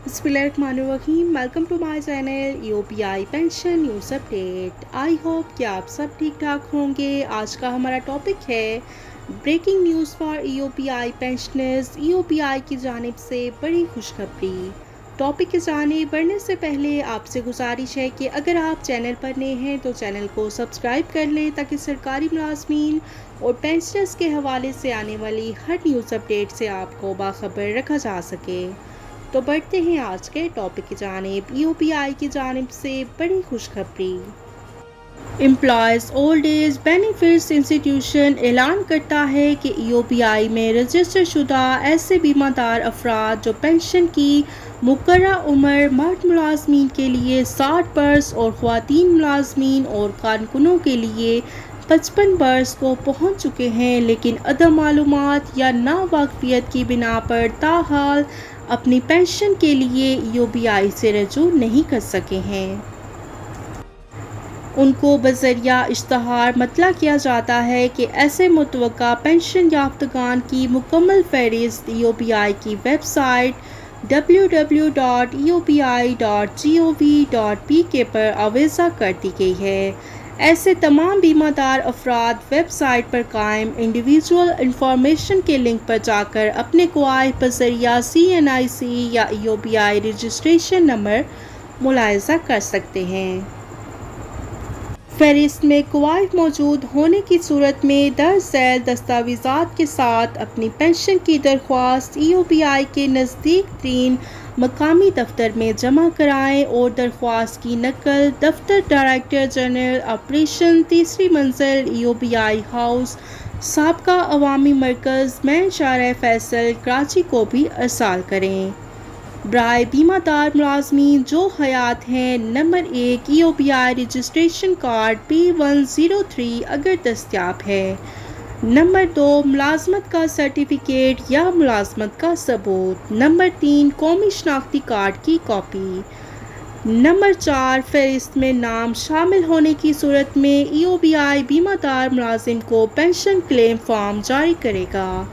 बिस्मिल्लाहिर्रहमानिर्रहीम। Welcome to my channel EOBI pension news update. I hope कि आप सब ठीक ठाक होंगे। आज का हमारा टॉपिक है ब्रेकिंग न्यूज़ फॉर ईओपीआई पेंशनर्स। ईओपीआई की जानिब से बड़ी खुशखबरी। टॉपिक की जानिब बढ़ने से पहले आपसे गुजारिश है कि अगर आप चैनल पर नए हैं तो चैनल को सब्सक्राइब कर लें ताकि सरकारी मुलाजमीन और पेंशनर्स के हवाले से आने वाली हर न्यूज़ अपडेट से आपको बाखबर रखा जा सके। तो बढ़ते हैं आज के टॉपिक की जानिब। ईओपीआई की जानिब से बड़ी खुशखबरी। Employees old age benefits institution ऐलान करता है कि ईओपीआई में रजिस्टर शुदा ऐसे बीमादार अफराद जो पेंशन की मुकर्ररा उम्र मर्द मुलाजमीन के लिए 60 बरस और ख़वातीन मुलाजमीन और कारकुनों के लिए 55 बरस को पहुँच चुके हैं लेकिन अदम मालूमात या नावाकफियत की बिना पर ताहाल अपनी पेंशन के लिए ईओपीआई से रजू नहीं कर सके हैं, उनको बज़रिया इश्तहार मतला किया जाता है कि ऐसे मुतवक्का पेंशन याफ्तगान की मुकम्मल फहरिस्त ईओपीआई की वेबसाइट www.eopi.gov.pk पर आवेज़ा कर दी गई है। ऐसे तमाम बीमादार अफराद वेबसाइट पर कायम इंडिविजुअल इंफॉर्मेशन के लिंक पर जाकर अपने क्वाय बज़रिया CNIC या ईओपीआई रजिस्ट्रेशन नंबर मुलाहिज़ा कर सकते हैं। फहरिस्त में क्वाइफ मौजूद होने की सूरत में दर्ज झैल दस्तावेज़ात के साथ अपनी पेंशन की दरख्वास्त ईओपीआई के नज़दीक तरीन मकामी दफ्तर में जमा कराएं और दरख्वास्त की नकल दफ्तर डायरेक्टर जनरल ऑपरेशन 3री मंजिल ईओपीआई हाउस साबका अवामी मरकज़ मेन शाहर फैसल कराची को भी अरसाल करें। ब्राय बीमादार मुलाजमीन जो हयात हैं, नंबर 1 ईओपीआई रजिस्ट्रेशन कार्ड P103 अगर दस्तियाब है। नंबर 2 मुलाजमत का सर्टिफिकेट या मुलाजमत का सबूत। नंबर 3 कौमी शनाख्ती कार्ड की कॉपी। नंबर 4 फहरिस्त में नाम शामिल होने की सूरत में ईओपीआई बीमादार मुलाजिम को पेंशन क्लेम फॉर्म जारी करेगा।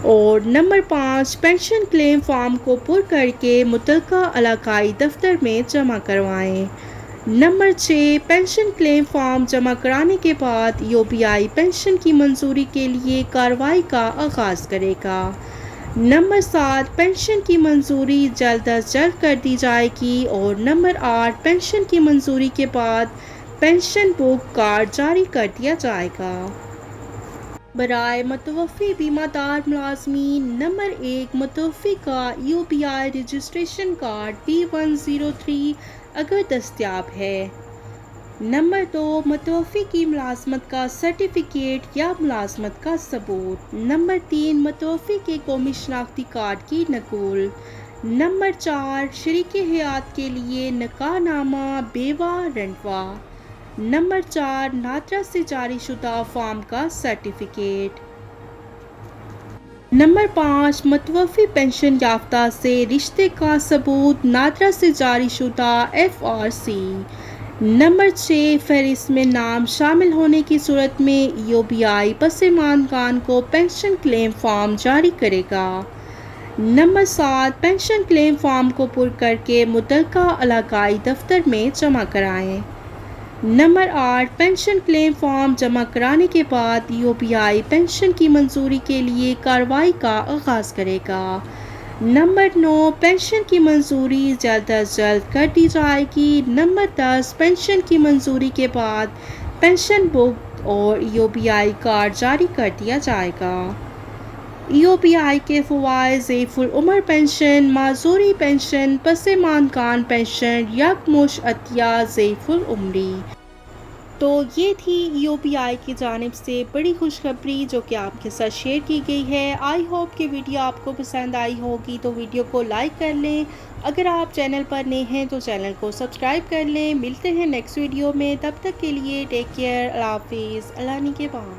और नंबर 5 पेंशन क्लेम फॉर्म को पुर करके मुतलका इलाकाई दफ्तर में जमा करवाएं। नंबर 6 पेंशन क्लेम फॉर्म जमा कराने के बाद ईओपीआई पेंशन की मंजूरी के लिए कार्रवाई का आगाज़ करेगा। नंबर 7 पेंशन की मंजूरी जल्द अज जल्द कर दी जाएगी। और नंबर 8 पेंशन की मंजूरी के बाद पेंशन बुक कार्ड जारी कर दिया जाएगा। बराए मुतवफ़ी बीमादार मुलाजमीन, नंबर 1 मुतवफ़ी का ईओपीआई रजिस्ट्रेशन कार्ड P103 अगर दस्तियाब है। नंबर 2 मुतवफ़ी की मुलाजमत का सर्टिफिकेट या मुलाजमत का सबूत। नंबर 3 मुतवफ़ी के कौमी शनाख्ती कार्ड की नकूल। नंबर 4 शरीके हयात के लिए निकाहनामा बेवा रंटवा। नंबर 4 नादरा से जारी शुदा फॉर्म का सर्टिफिकेट। नंबर 5 मुतवफ़ी पेंशन याफ्ता से रिश्ते का सबूत नादरा से जारी शुदा FRC। नंबर 6 फहरिस्त में नाम शामिल होने की सूरत में ईओपीआई पसमानदान को पेंशन क्लेम फॉर्म जारी करेगा। नंबर 7 पेंशन क्लेम फॉर्म को पुर करके मुतलका इलाकाई दफ्तर में जमा कराएं। नंबर 8 पेंशन क्लेम फॉर्म जमा कराने के बाद ईओपीआई पेंशन की मंजूरी के लिए कार्रवाई का आगाज़ करेगा। नंबर 9 पेंशन की मंजूरी जल्द अज जल्द कर दी जाएगी। नंबर 10 पेंशन की मंजूरी के बाद पेंशन बुक और ईओपीआई कार्ड जारी कर दिया जाएगा। ईओपीआई के फ़वाइद ज़ैफ़ुल उम्र पेंशन, माजूरी पेंशन, पसमानदान पेंशन, यकमुश्त अतिया ज़ैफ़ुल उम्री। तो ये थी ईओपीआई की जानिब से बड़ी खुशखबरी जो कि आपके साथ शेयर की गई है। आई होप कि वीडियो आपको पसंद आई होगी, तो वीडियो को लाइक कर लें। अगर आप चैनल पर नए हैं तो चैनल को सब्सक्राइब कर लें। मिलते हैं नेक्स्ट वीडियो में, तब तक के लिए टेक केयर, अल्लाह हाफिज़, अल्लाह निगहबान।